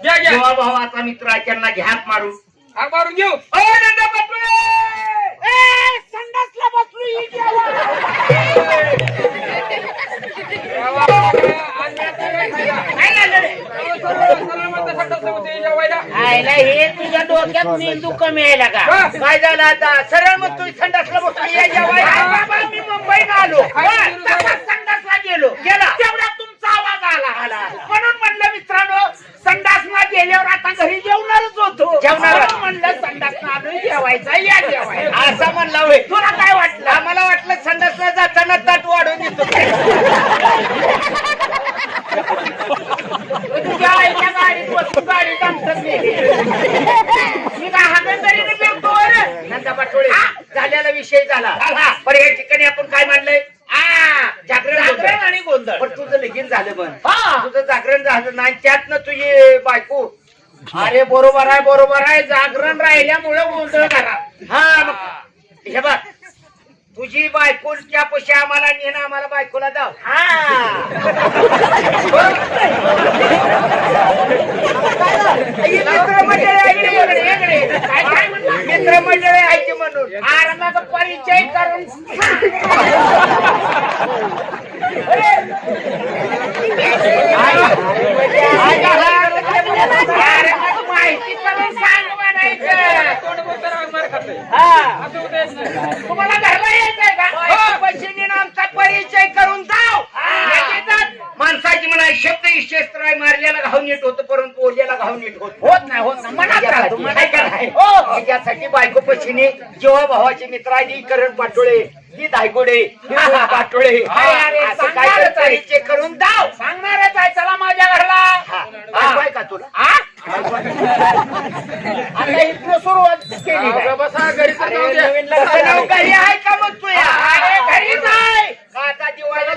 जेव्हा भावाचा मित्र आहे त्यांना घ्यात मारू हाक मारून घेऊ. संडासला बसलो हे तुझ्या डोक्यात मेंदू कमी आहे का? काय झालं आता? सरळ मग तू संडासला बसलो मी मुंबईला आलो संडासला गेलो तेवढा तुमचा आवाज आला म्हणून म्हणलं मित्रांनो संडासला गेल्यावर आता घरी जेवणारच होतो म्हणलं संडासला आलो जेवायचा या जेवायचा असं म्हणला होय. तुला काय वाटलं? आम्हाला वाटलं संडासला जाताना ताट वाढून येतो तुझ्या आईच्या गाडीत बसून गाडी कामत मी काय हागणदारीने फिरतो नंदा पाटोळे झालेला विषय झाला पण या ठिकाणी आपण काय मानलंय जागरण आणि गोंधळ. पण तुझं लगीन झालं पण तुझं जागरण झालं नाही त्यातनं तुझी बायको अरे बरोबर आहे जागरण राहिल्यामुळे गोंधळ करा हे बघ तुझी बायकोच्या पशी आम्हाला नेणं आम्हाला बायकोला दाव मित्रमंडळी आहे म्हणून आरंभाचा परिचय करून माहिती करून सांग म्हणायचं. तुम्हाला घरला यायचंय का? पशीने आमचा परिचय करून जाव. माणसाची म्हणा शब्द इष्टेस्त्र मारल्याला घाव नीट होतं परंतु बोलल्याला घाव नीट होत नाही त्याच्यासाठी बायको पशीने जेव्हा भावाचे मित्र आहे करण पाटोळे ही दायगोडे पाटोळे काय परिचय करून जाव सांगणारच आहे. चला माझ्या घरला आहे का तुला आता इथनं सुरुवात केली घरी आहे का मग तू घरीच आहे का आता दिवाळीला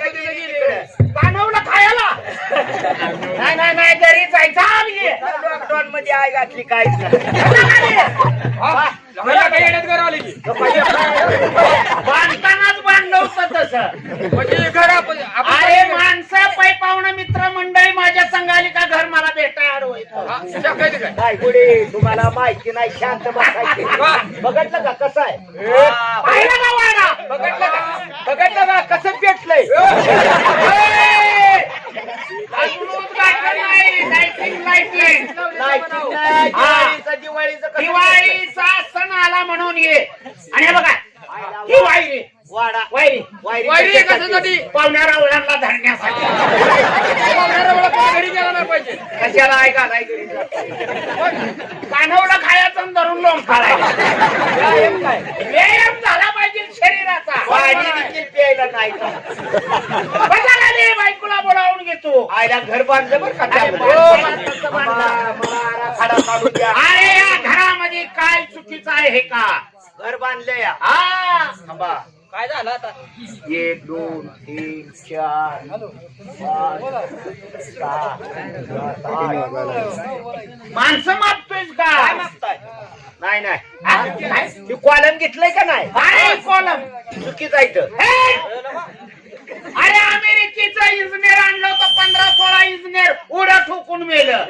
कानवलं खायला नाही घरीच आहे लॉकडाऊन मध्ये आहे घातली काहीच बांधतानाच बांधलं होतं तसं अरे माणसं पै पाहुणं मित्र मंडळी माझ्या संघाली का घर मला भेटाय काय पुढे तुम्हाला माहिती नाही शांत बसायची बघितलं का कसं आहे पाहिलं का वाडा बघितलं का कसं पेटलंय दिवाळीचा सण आला म्हणून ये आणि बघा ही वायरी वाडा वायरी कशासाठी पाहुण्याला ओळखला धरण्यासाठी कशाला आहे का नाही कानवलं खायचं धरून लोम खायला व्यायाम झाला पाहिजे शरीराचा वाडी देखील प्यायला नाही बायकोला बोलावून घेतो आयला घर बांधलं बरं का अरे या घरामध्ये काय चुकीचं आहे हे का घर बांधलंय थांबा काय झालं आता 1 2 3 4 माणसं मागतोयस का नाही कॉलम घेतलंय का नाही अरे कॉलम चुकीचं आहे अरे अमेरिकेचा इंजिनियर आणलं होतं 15-16 इंजिनियर उड्या ठोकून मेलं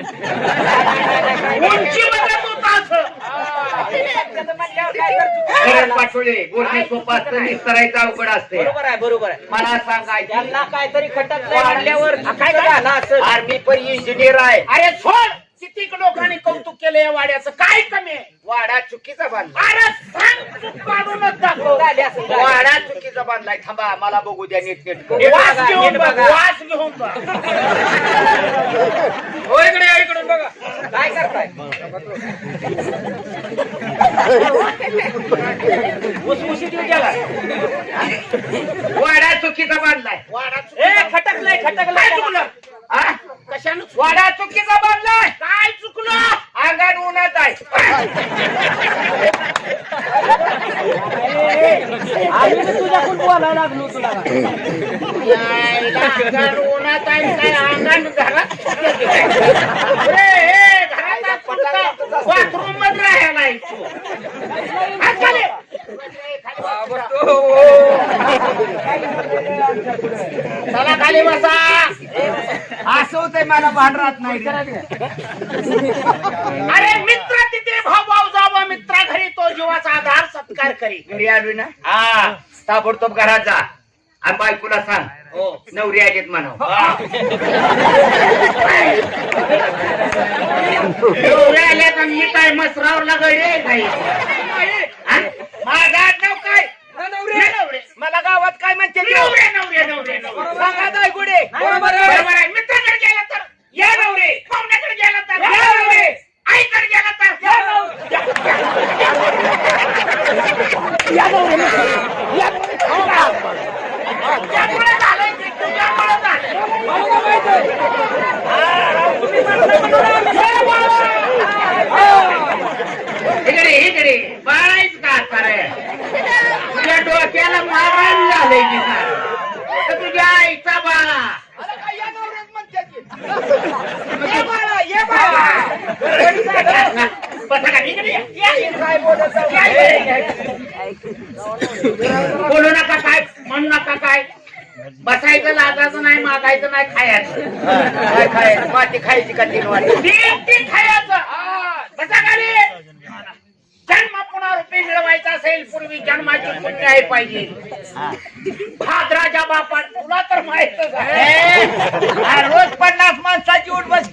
उंची बघत होता असं पाठवले बोलणे सोपं असतं निस्तरायचं अवघड असते बरोबर आहे मला सांगायचं त्यांना काहीतरी खटक वाढल्यावर काय झालं असं आर्मी पण इंजिनियर आहे अरे सोड कितीक लोकांनी कौतुक केलं या वाड्याचं काय कमी आहे वाडा चुकीचा बांधला अरे सांग चूक काढूनच दाखव वाडा चुकीचा बांधलाय थांबा मला बघू द्या नीट वास घेऊन बघा हो इकडून बघा काय करताय गेला वाडा चुकीचा बांधलाय वाडा खटकलाय चुकलं कशानं वाडा चुकीचा बांधलाय काय चुकलं अंगात उन्हात आहे तुझ्याकडून बोलायला लागलो तुला अंगात उन्हात आहे काय अंगात घरात बाथरूम मध्ये राहायला चला खाली बसा असं होतंय मला पांढरात नाही अरे मित्र तिथे भाऊ जावा मित्रा घरी तो जीवाचा आधार सत्कार करी. घरी आलोय ना हा ताबडतोब घरात जा आणि बायकोला सांग हो नवरी आलेत म्हणा. नवरी आल्यात आणि मी काय मसरावर लागले काही. माझं आडनाव काय? नवरे. मला गावात काय म्हणते नवरे. सांगा दाय गुडे बरोबर आहे. मित्राकडे गेला तर या नवरे, पाहुण्याकडे गेला तर या नवरे, आईकडे गेला तर या त्यामुळे झालंय ते तुझ्यामुळे झालंय. इकडे बाळायच का कराय तुझ्या डोक्याला मारायला झालंय की काय? तर तुझ्या आईचा बाळा बसा का इकडे या. बोलू नका काय म्हणू नका काय. बसायचं लाजायचं नाही मागायचं नाही खायचं. काय खाय माती खायची का 3 वाटी ती खायचं. बसा खाली. जन्म पुन्हा रुपये मिळवायचा असेल पूर्वी जन्माची पुण्य आहे पाहिजे. भाद्राच्या बापात तुला तर माहितच आहे. रोज 50 माणसाची उठ बस